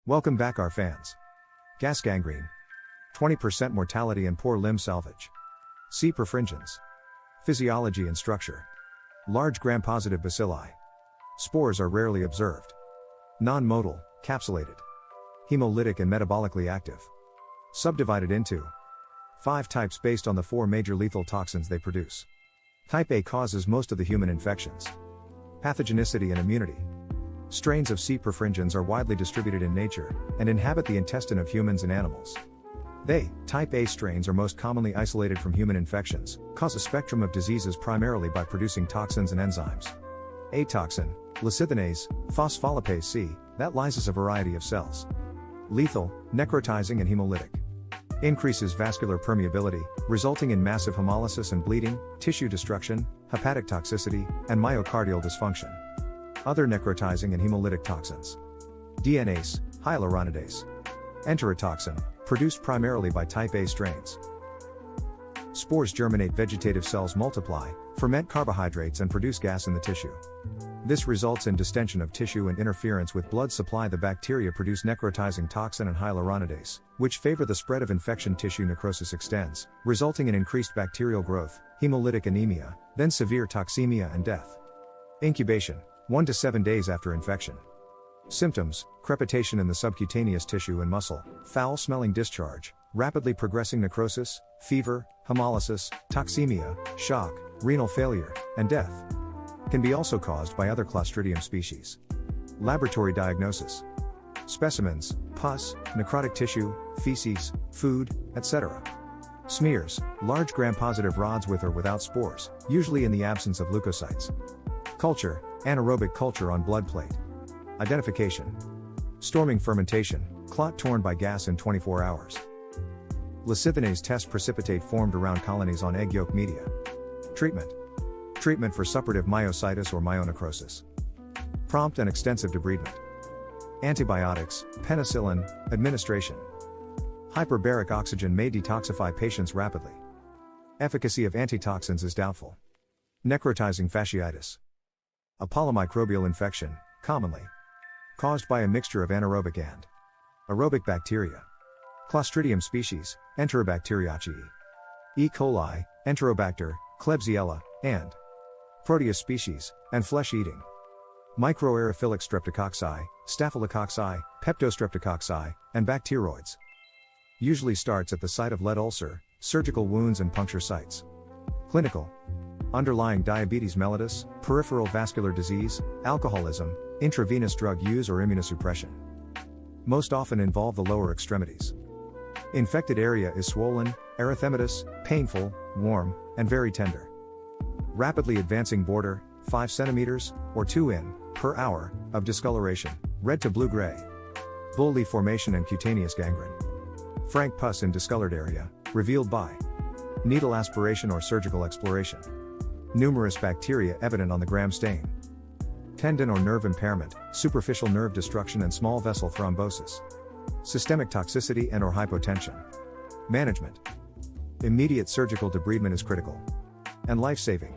Welcome back, our fans. Gas gangrene. 20% mortality and poor limb salvage. C. perfringens. Physiology and structure. Large gram-positive bacilli. Spores are rarely observed. Non-motile, capsulated. Hemolytic and metabolically active. Subdivided into 5 types based on the 4 major lethal toxins they produce. Type A causes most of the human infections. Pathogenicity and immunity. Strains of C. perfringens are widely distributed in nature, and inhabit the intestine of humans and animals. Type A strains are most commonly isolated from human infections, cause a spectrum of diseases primarily by producing toxins and enzymes. A toxin, lecithinase, phospholipase C, that lyses a variety of cells. Lethal, necrotizing and hemolytic. Increases vascular permeability, resulting in massive hemolysis and bleeding, tissue destruction, hepatic toxicity, and myocardial dysfunction. Other necrotizing and hemolytic toxins. DNase, hyaluronidase. Enterotoxin, produced primarily by type A strains. Spores germinate, vegetative cells multiply, ferment carbohydrates and produce gas in the tissue. This results in distension of tissue and interference with blood supply. The bacteria produce necrotizing toxin and hyaluronidase, which favor the spread of infection. Tissue necrosis extends, resulting in increased bacterial growth, hemolytic anemia, then severe toxemia and death. Incubation, 1 to 7 days after infection. Symptoms: crepitation in the subcutaneous tissue and muscle, foul-smelling discharge, rapidly progressing necrosis, fever, hemolysis, toxemia, shock, renal failure, and death. Can be also caused by other Clostridium species. Laboratory diagnosis: specimens, pus, necrotic tissue, feces, food, etc. Smears: large gram-positive rods with or without spores, usually in the absence of leukocytes. Culture: anaerobic culture on blood plate. Identification: storming fermentation, clot torn by gas in 24 hours. Lecithinase test: precipitate formed around colonies on egg yolk media. Treatment: treatment for suppurative myositis or myonecrosis. Prompt and extensive debridement. Antibiotics, penicillin, administration. Hyperbaric oxygen may detoxify patients rapidly. Efficacy of antitoxins is doubtful. Necrotizing fasciitis. A polymicrobial infection, commonly caused by a mixture of anaerobic and aerobic bacteria. Clostridium species, Enterobacteriaceae. E. coli, Enterobacter, Klebsiella, and Proteus species, and flesh-eating. Microaerophilic streptococci, staphylococci, peptostreptococci, and bacteroids. Usually starts at the site of lead ulcer, surgical wounds and puncture sites. Clinical: underlying diabetes mellitus, peripheral vascular disease, alcoholism, intravenous drug use or immunosuppression. Most often involve the lower extremities. Infected area is swollen, erythematous, painful, warm, and very tender. Rapidly advancing border, 5 cm, or 2 in, per hour, of discoloration, red to blue-gray. Bull leaf formation and cutaneous gangrene. Frank pus in discolored area, revealed by needle aspiration or surgical exploration. Numerous bacteria evident on the gram stain. Tendon or nerve impairment, superficial nerve destruction and small vessel thrombosis. Systemic toxicity and or hypotension. Management: immediate surgical debridement is critical and life-saving.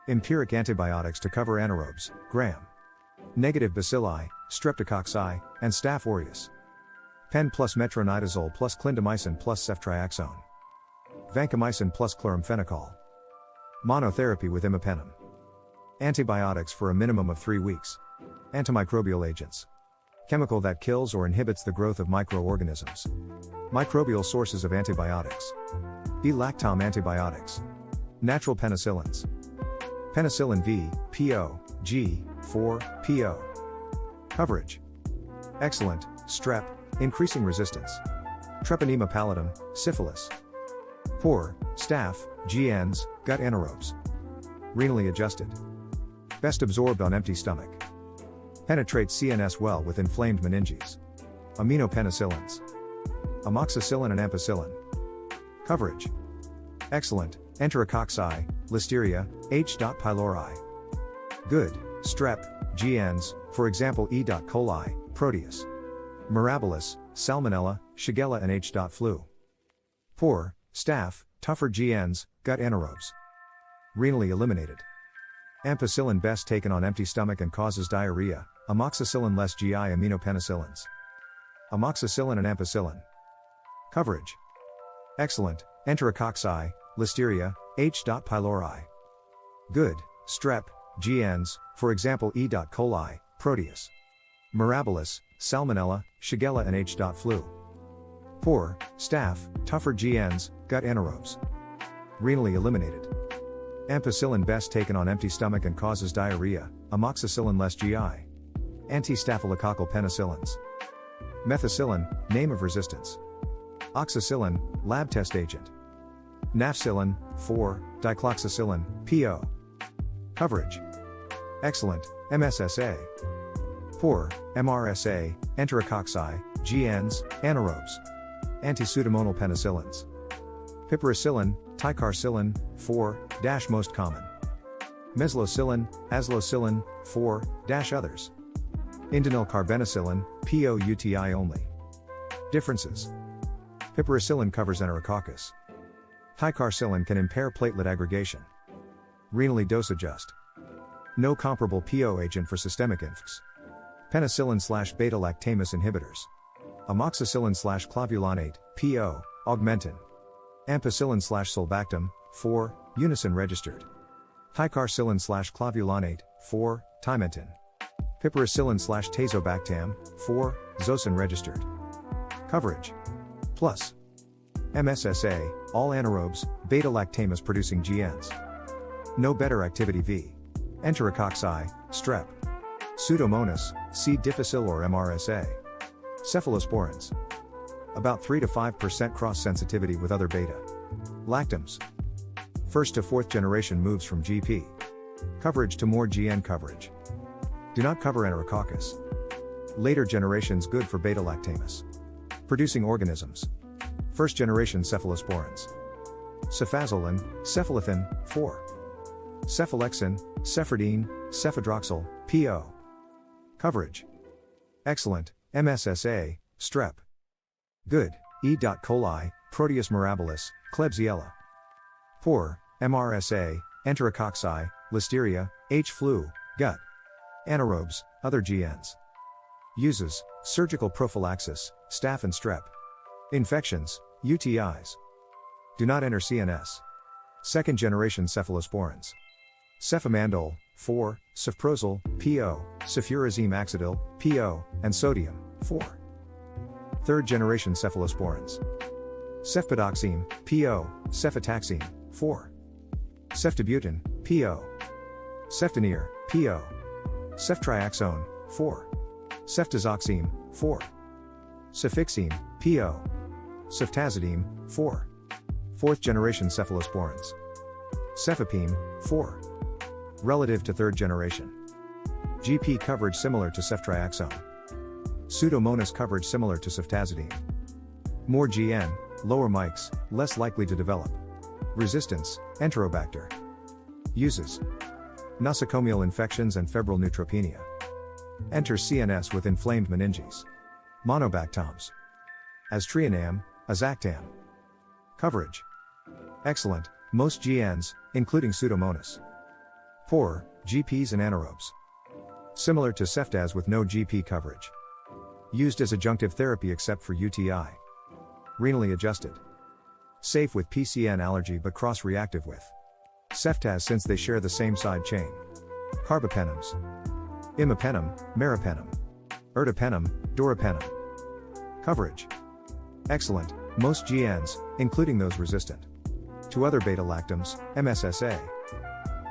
Empiric antibiotics to cover anaerobes, gram-negative bacilli, streptococci, and Staph aureus. Pen plus metronidazole plus clindamycin plus ceftriaxone. Vancomycin plus chloramphenicol. Monotherapy with imipenem. Antibiotics for a minimum of 3 weeks. Antimicrobial agents. Chemical that kills or inhibits the growth of microorganisms. Microbial sources of antibiotics. B-lactam antibiotics. Natural penicillins. Penicillin V, PO, G, 4, PO. Coverage: excellent, strep, increasing resistance. Treponema pallidum, syphilis. Poor, staph, GNs, gut anaerobes. Renally adjusted. Best absorbed on empty stomach. Penetrates CNS well with inflamed meninges. Aminopenicillins. Amoxicillin and ampicillin. Coverage: excellent, Enterococci, Listeria, H. pylori. Good, strep, GNs, for example E. coli, Proteus. Mirabilis, Salmonella, Shigella and H. flu. Poor, staph, tougher GNs, gut anaerobes. Renally eliminated. Ampicillin best taken on empty stomach and causes diarrhea, amoxicillin less GI aminopenicillins. amoxicillin and ampicillin. Coverage. Excellent, Enterococci, Listeria, H. pylori. Good, Strep, GNs, for example E. coli, Proteus. Mirabilis, Salmonella, Shigella and H. flu. Poor, Staph, tougher GNs, gut anaerobes. Renally eliminated. Ampicillin best taken on empty stomach and causes diarrhea, amoxicillin less GI. Anti-staphylococcal penicillins. Methicillin, name of resistance. Oxacillin, lab test agent. Nafcillin, 4, dicloxacillin, PO. Coverage. Excellent, MSSA. Poor, MRSA, Enterococci, GNs, anaerobes. Anti-pseudomonal penicillins. Piperacillin, ticarcillin, 4, most common. Meslocillin, azlocillin, 4, others. Indonyl carbenicillin, PO UTI only. Differences. Piperacillin covers Enterococcus. Ticarcillin can impair platelet aggregation. Renally dose adjust. No comparable PO agent for systemic infcs. Penicillin/beta-lactamase inhibitors. Amoxicillin/clavulanate, PO, augmentin. Ampicillin/sulbactam, 4, unison registered. Ticarcillin/clavulanate, 4, timentin. Piperacillin/tazobactam, 4, zosin registered. Coverage. Plus. MSSA, all anaerobes, beta-lactamase producing GNs. No better activity v. Enterococci, strep. Pseudomonas, C. difficile or MRSA. Cephalosporins. About 3 to 5% cross-sensitivity with other beta lactams. First to fourth generation moves from GP coverage to more GN coverage. Do not cover Enterococcus. Later generations good for beta-lactamase producing organisms. First generation cephalosporins. Cefazolin, cephalethin, 4. Cephalexin, cephridine, cephadroxil, PO. Coverage. Excellent, MSSA, strep. Good, E. coli, Proteus mirabilis, Klebsiella. Poor, MRSA, Enterococci, Listeria, H. flu, gut. Anaerobes, other GNs. Uses, surgical prophylaxis, staph and strep. Infections, UTIs. Do not enter CNS. Second generation cephalosporins. Cefamandole, 4, cefprozil, PO, cefurazime axidil, PO, and sodium, 4. Third generation cephalosporins. Cefpodoxime, PO, cefotaxime, 4. Ceftibutin, PO. Ceftonir, PO. Ceftriaxone, 4. Ceftazoxime, 4. Cefixime, PO. Ceftazidime, 4. Fourth generation cephalosporins. Cefepime, 4. Relative to third generation. GP coverage similar to ceftriaxone. Pseudomonas coverage similar to ceftazidime. More GN, lower mics, less likely to develop. Resistance, Enterobacter. Uses. Nosocomial infections and febrile neutropenia. Enters CNS with inflamed meninges. Monobactoms. Aztreonam, Azactam. Coverage. Excellent, most GNs, including Pseudomonas. Poor, GPs and anaerobes. Similar to ceftaz with no GP coverage. Used as adjunctive therapy except for UTI. Renally adjusted. Safe with PCN allergy but cross-reactive with ceftaz since they share the same side chain. Carbapenems. Imipenem, meropenem. Ertapenem, doripenem. Coverage. Excellent, most GNs, including those resistant to other beta-lactams, MSSA.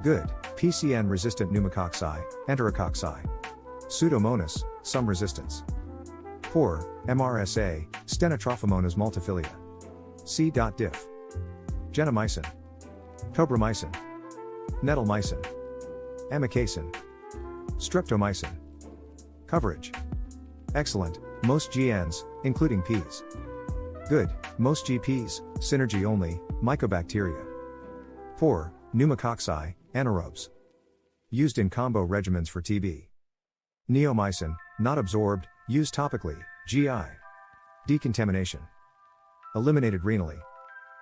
Good, PCN-resistant pneumococci, Enterococci. Pseudomonas, some resistance. Poor, MRSA, Stenotrophomonas multifilia. C.diff. Gentamicin. Tobramycin. Nettlemycin. Amikacin. Streptomycin. Coverage. Excellent, most GNs, including Ps. Good, most GPs, synergy only, mycobacteria. Poor, pneumococci, anaerobes. Used in combo regimens for TB. Neomycin, not absorbed, used topically, GI. Decontamination. Eliminated renally.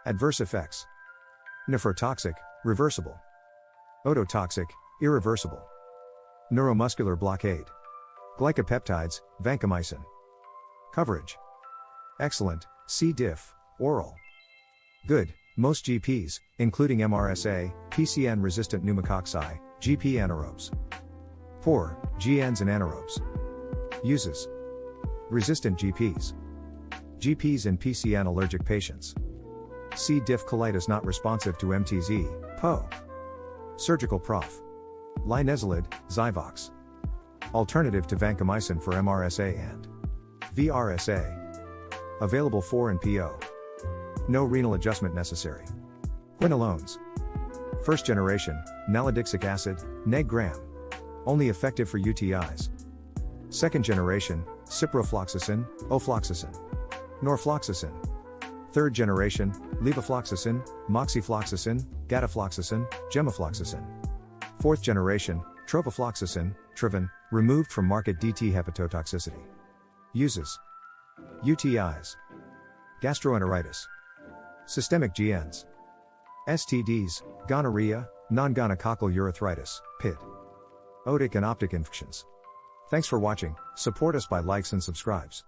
Adverse effects. Nephrotoxic, reversible. Ototoxic, irreversible. Neuromuscular blockade. Glycopeptides, vancomycin. Coverage. Excellent, C. diff, oral. Good, most GPs, including MRSA, PCN resistant pneumococci, GP anaerobes. Poor, GNs and anaerobes. Uses. Resistant GPs. GPs in PCN allergic patients. C. diff colitis not responsive to MTZ, PO. Surgical prof. Linezolid, Zyvox. Alternative to vancomycin for MRSA and VRSA. Available for and PO. No renal adjustment necessary. Quinolones. First generation, nalidixic acid, neg gram. Only effective for UTIs. Second generation, ciprofloxacin, ofloxacin. Norfloxacin. Third generation, levofloxacin, moxifloxacin, gatafloxacin, gemafloxacin. Fourth generation, trovafloxacin, Trivin, removed from market DT hepatotoxicity. Uses. UTIs. Gastroenteritis. Systemic GNs. STDs, gonorrhea, non-gonococcal urethritis, PID. Otic and optic infections. Thanks for watching, support us by likes and subscribes.